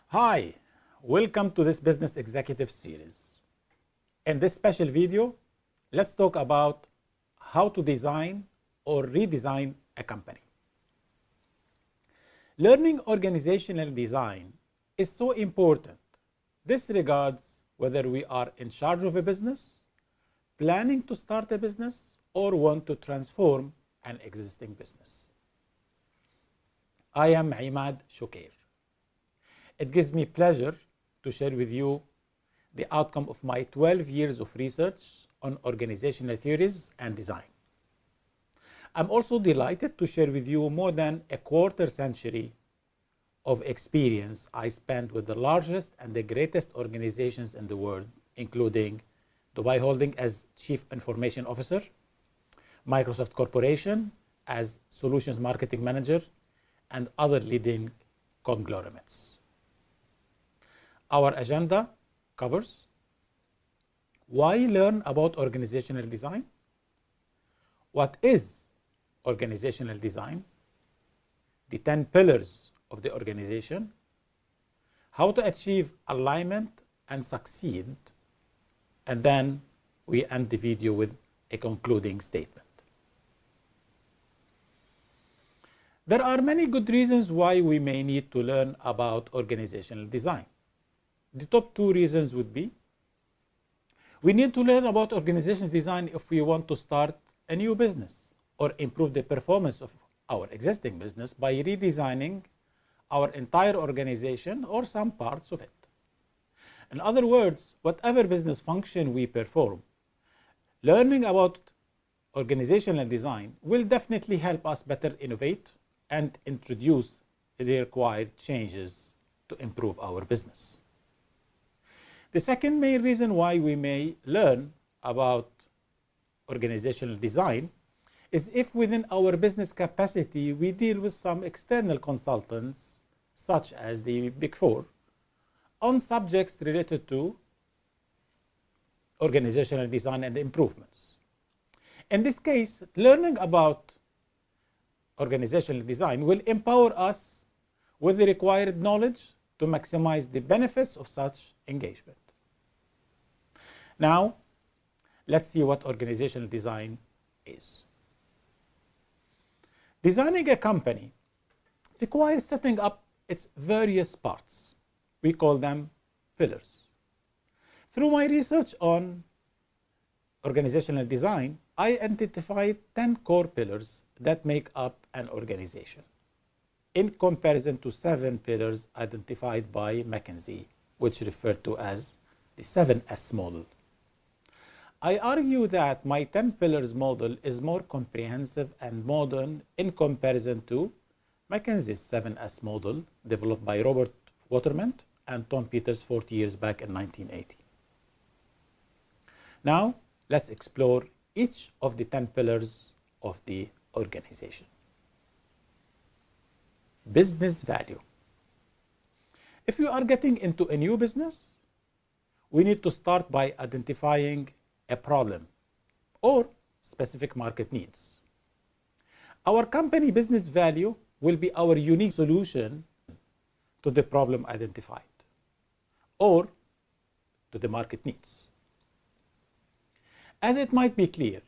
Hi, welcome to this Business Executive Series. In this special video, let's talk about how to design or redesign a company. Learning organizational design is so important. This regards whether we are in charge of a business, planning to start a business, or want to transform an existing business. I am Imad Choucair. It gives me pleasure to share with you the outcome of my 12 years of research on organizational theories and design. I'm also delighted to share with you more than a quarter century of experience I spent with the largest and the greatest organizations in the world, including Dubai Holding as Chief Information Officer, Microsoft Corporation as Solutions Marketing Manager, and other leading conglomerates. Our agenda covers why learn about organizational design, what is organizational design, the 10 pillars of the organization, how to achieve alignment and succeed, and then we end the video with a concluding statement. There are many good reasons why we may need to learn about organizational design. The top two reasons would be, we need to learn about organizational design if we want to start a new business or improve the performance of our existing business by redesigning our entire organization or some parts of it. In other words, whatever business function we perform, learning about organizational design will definitely help us better innovate and introduce the required changes to improve our business. The second main reason why we may learn about organizational design is if within our business capacity we deal with some external consultants, such as the Big Four, on subjects related to organizational design and improvements. In this case, learning about organizational design will empower us with the required knowledge to maximize the benefits of such engagement. Now, let's see what organizational design is. Designing a company requires setting up its various parts. We call them pillars. Through my research on organizational design, I identified 10 core pillars that make up an organization, in comparison to 7 pillars identified by McKinsey, which referred to as the 7S model. I argue that my 10 pillars model is more comprehensive and modern in comparison to McKinsey's 7S model developed by Robert Waterman and Tom Peters 40 years back in 1980. Now, let's explore each of the 10 pillars of the organization. Business value. If you are getting into a new business, we need to start by identifying a problem or specific market needs. Our company business value will be our unique solution to the problem identified or to the market needs. As it might be clear,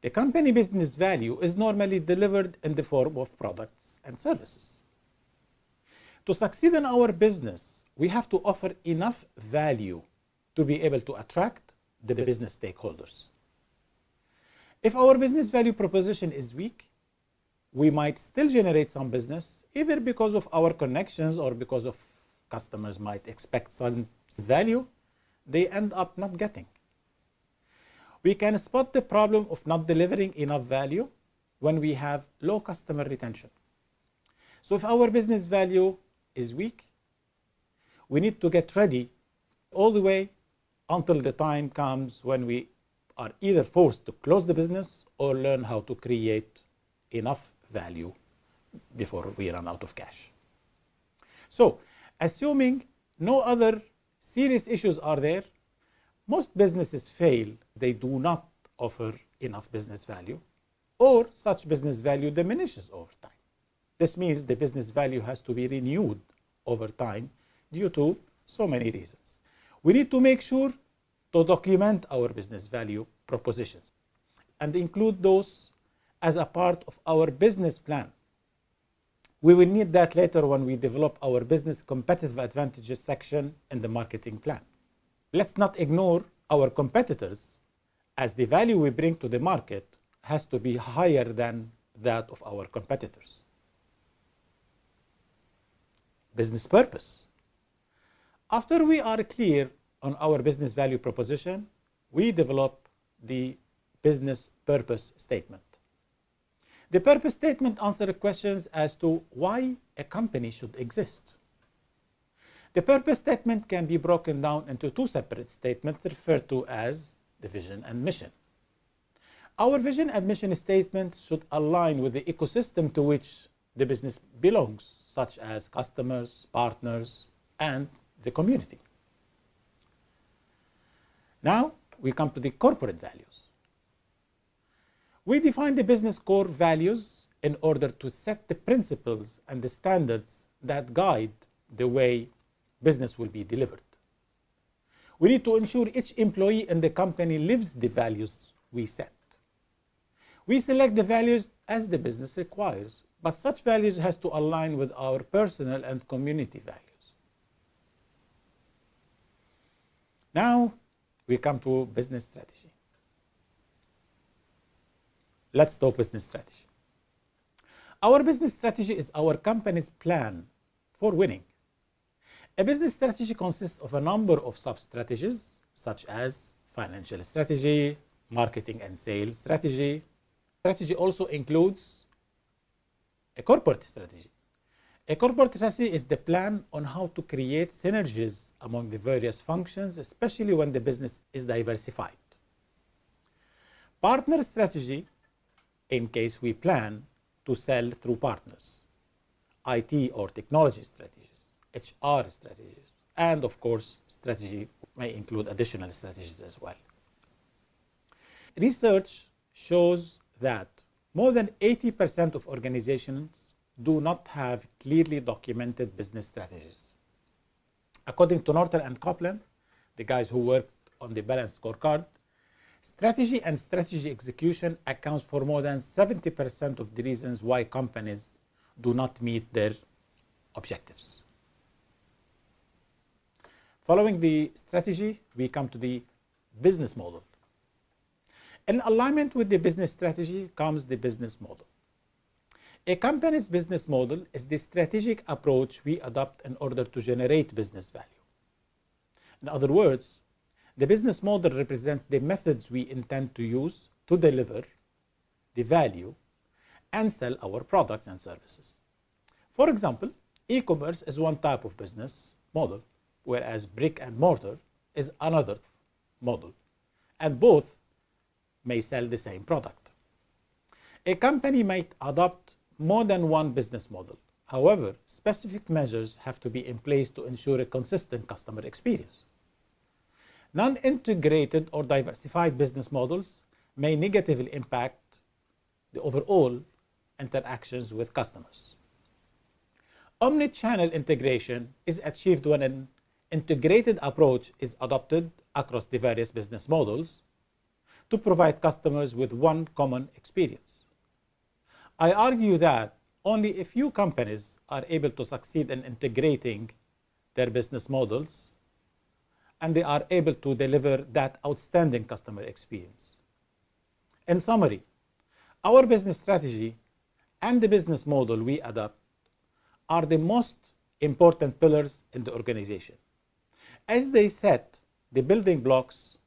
the company business value is normally delivered in the form of products and services. To succeed in our business, we have to offer enough value to be able to attract the business stakeholders. If our business value proposition is weak, we might still generate some business, either because of our connections or because of customers might expect some value they end up not getting. We can spot the problem of not delivering enough value when we have low customer retention. So if our business value is weak, we need to get ready all the way until the time comes when we are either forced to close the business or learn how to create enough value before we run out of cash. So, assuming no other serious issues are there, most businesses fail. They do not offer enough business value, or such business value diminishes over time. This means the business value has to be renewed over time due to so many reasons. We need to make sure to document our business value propositions and include those as a part of our business plan. We will need that later when we develop our business competitive advantages section in the marketing plan. Let's not ignore our competitors, as the value we bring to the market has to be higher than that of our competitors. Business purpose. After we are clear on our business value proposition, we develop the business purpose statement. The purpose statement answers questions as to why a company should exist. The purpose statement can be broken down into two separate statements referred to as the vision and mission. Our vision and mission statements should align with the ecosystem to which the business belongs, such as customers, partners, and the community. Now we come to the corporate values. We define the business core values in order to set the principles and the standards that guide the way business will be delivered. We need to ensure each employee in the company lives the values we set. We select the values as the business requires, but such values has to align with our personal and community values. Now we come to business strategy. Let's talk business strategy. Our business strategy is our company's plan for winning. A business strategy consists of a number of sub-strategies, such as financial strategy, marketing and sales strategy. Strategy also includes a corporate strategy. A corporate strategy is the plan on how to create synergies among the various functions, especially when the business is diversified. Partner strategy, in case we plan to sell through partners. IT or technology strategies, HR strategies, and of course, strategy may include additional strategies as well. Research shows that more than 80% of organizations do not have clearly documented business strategies. According to Norton and Copeland, the guys who worked on the balanced scorecard, strategy and strategy execution accounts for more than 70% of the reasons why companies do not meet their objectives. Following the strategy, we come to the business model. In alignment with the business strategy comes the business model. A company's business model is the strategic approach we adopt in order to generate business value. In other words, the business model represents the methods we intend to use to deliver the value and sell our products and services. For example, e-commerce is one type of business model, whereas brick and mortar is another model, and both may sell the same product. A company might adopt more than one business model. However, specific measures have to be in place to ensure a consistent customer experience. Non-integrated or diversified business models may negatively impact the overall interactions with customers. Omnichannel integration is achieved when an integrated approach is adopted across the various business models to provide customers with one common experience. I argue that only a few companies are able to succeed in integrating their business models, and they are able to deliver that outstanding customer experience. In summary, our business strategy and the business model we adopt are the most important pillars in the organization, as they set the building blocks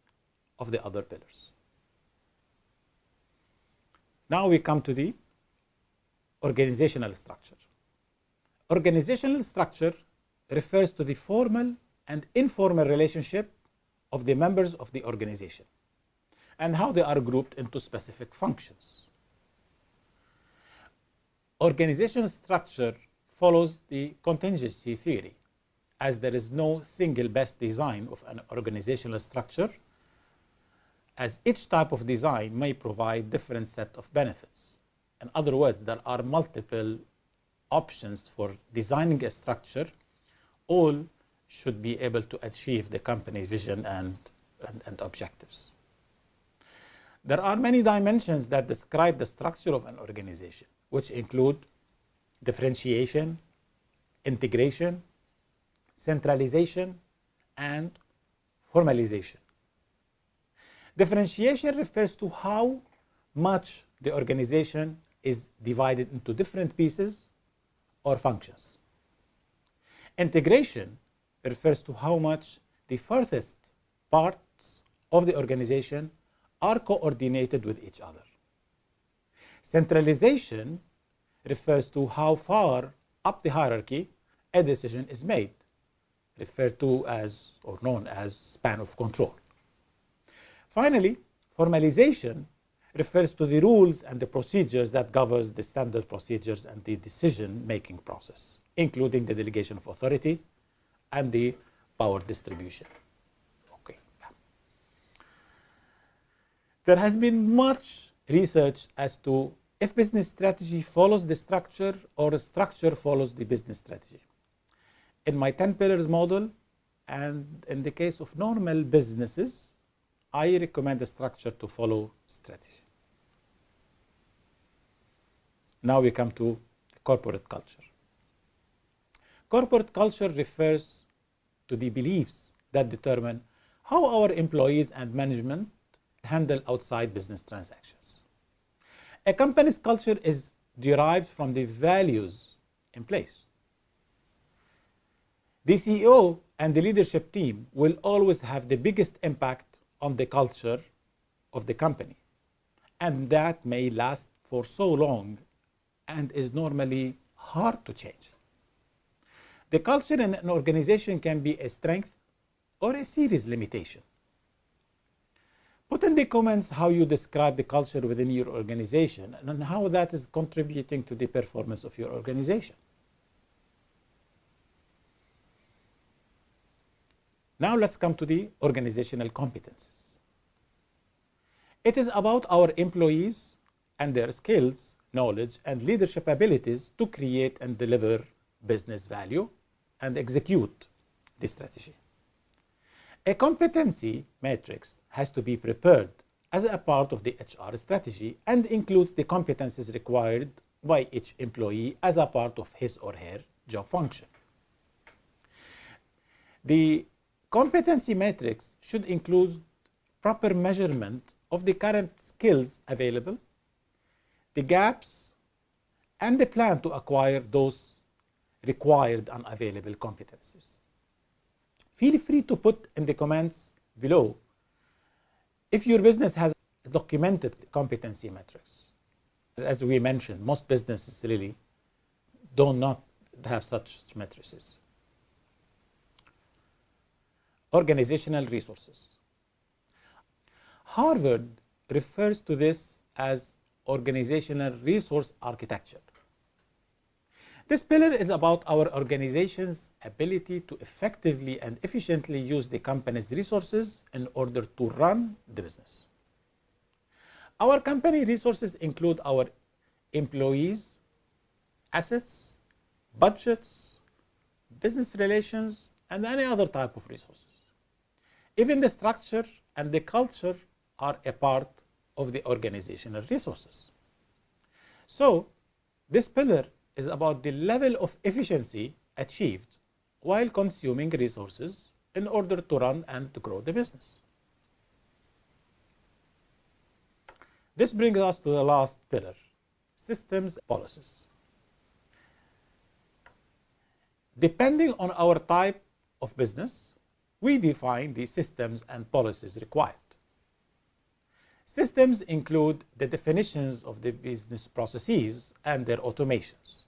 of the other pillars. Now we come to the organizational structure. Organizational structure refers to the formal and informal relationship of the members of the organization and how they are grouped into specific functions. Organizational structure follows the contingency theory, as there is no single best design of an organizational structure, as each type of design may provide different set of benefits. In other words, there are multiple options for designing a structure, all should be able to achieve the company's vision and objectives. There are many dimensions that describe the structure of an organization, which include differentiation, integration, centralization, and formalization. Differentiation refers to how much the organization is divided into different pieces or functions. Integration refers to how much the furthest parts of the organization are coordinated with each other. Centralization refers to how far up the hierarchy a decision is made, referred to as or known as span of control. Finally, formalization refers to the rules and the procedures that governs the standard procedures and the decision-making process, including the delegation of authority and the power distribution. Okay. There has been much research as to if business strategy follows the structure or the structure follows the business strategy. In my 10 pillars model, and in the case of normal businesses, I recommend the structure to follow strategy. Now we come to corporate culture. Corporate culture refers to the beliefs that determine how our employees and management handle outside business transactions. A company's culture is derived from the values in place. The CEO and the leadership team will always have the biggest impact on the culture of the company, and that may last for so long and is normally hard to change. The culture in an organization can be a strength or a serious limitation. Put in the comments how you describe the culture within your organization and how that is contributing to the performance of your organization. Now let's come to the organizational competencies. It is about our employees and their skills, knowledge, and leadership abilities to create and deliver business value and execute the strategy. A competency matrix has to be prepared as a part of the HR strategy and includes the competencies required by each employee as a part of his or her job function. The competency matrix should include proper measurement of the current skills available, the gaps, and the plan to acquire those required and available competencies. Feel free to put in the comments below if your business has documented competency metrics. As we mentioned, most businesses really do not have such matrices. Organizational resources. Harvard refers to this as organizational resource architecture. This pillar is about our organization's ability to effectively and efficiently use the company's resources in order to run the business. Our company resources include our employees, assets, budgets, business relations, and any other type of resources. Even the structure and the culture are a part of the organizational resources. So, this pillar is about the level of efficiency achieved while consuming resources in order to run and to grow the business. This brings us to the last pillar, systems policies. Depending on our type of business, we define the systems and policies required. Systems include the definitions of the business processes and their automations.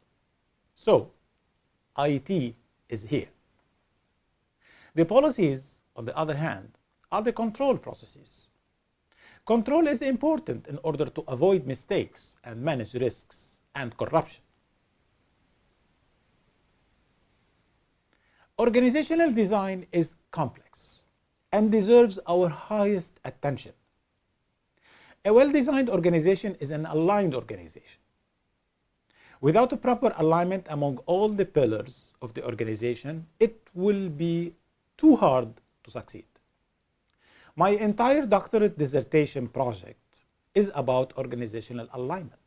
So, IT is here. The policies, on the other hand, are the control processes. Control is important in order to avoid mistakes and manage risks and corruption. Organizational design is complex and deserves our highest attention. A well-designed organization is an aligned organization. Without a proper alignment among all the pillars of the organization, it will be too hard to succeed. My entire doctorate dissertation project is about organizational alignment.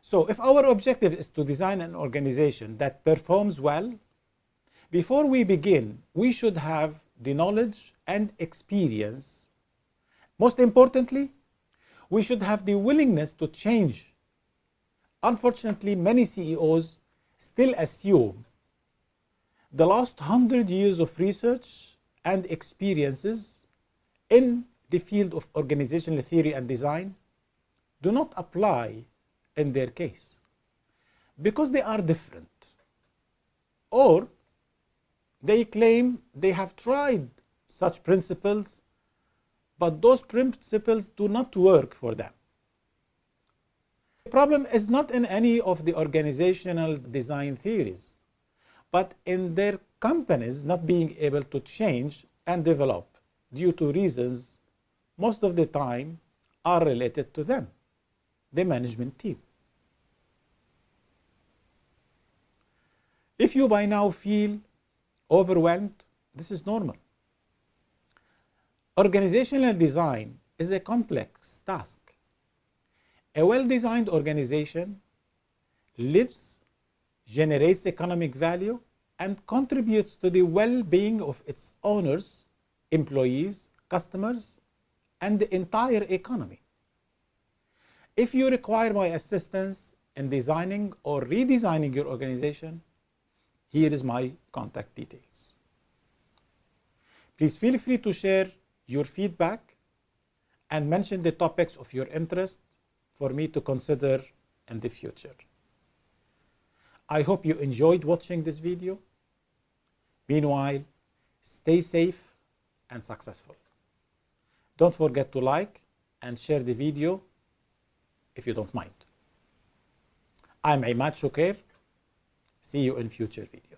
So if our objective is to design an organization that performs well, before we begin, we should have the knowledge and experience. Most importantly, we should have the willingness to change. Unfortunately, many CEOs still assume the last 100 years of research and experiences in the field of organizational theory and design do not apply in their case because they are different, or they claim they have tried such principles, but those principles do not work for them. The problem is not in any of the organizational design theories, but in their companies not being able to change and develop due to reasons most of the time are related to them, the management team. If you by now feel overwhelmed, this is normal. Organizational design is a complex task. A well-designed organization lives, generates economic value, and contributes to the well-being of its owners, employees, customers, and the entire economy. If you require my assistance in designing or redesigning your organization, here is my contact details. Please feel free to share your feedback and mention the topics of your interest for me to consider in the future. I hope you enjoyed watching this video. Meanwhile, stay safe and successful. Don't forget to like and share the video if you don't mind. I'm Imad Choucair. See you in future videos.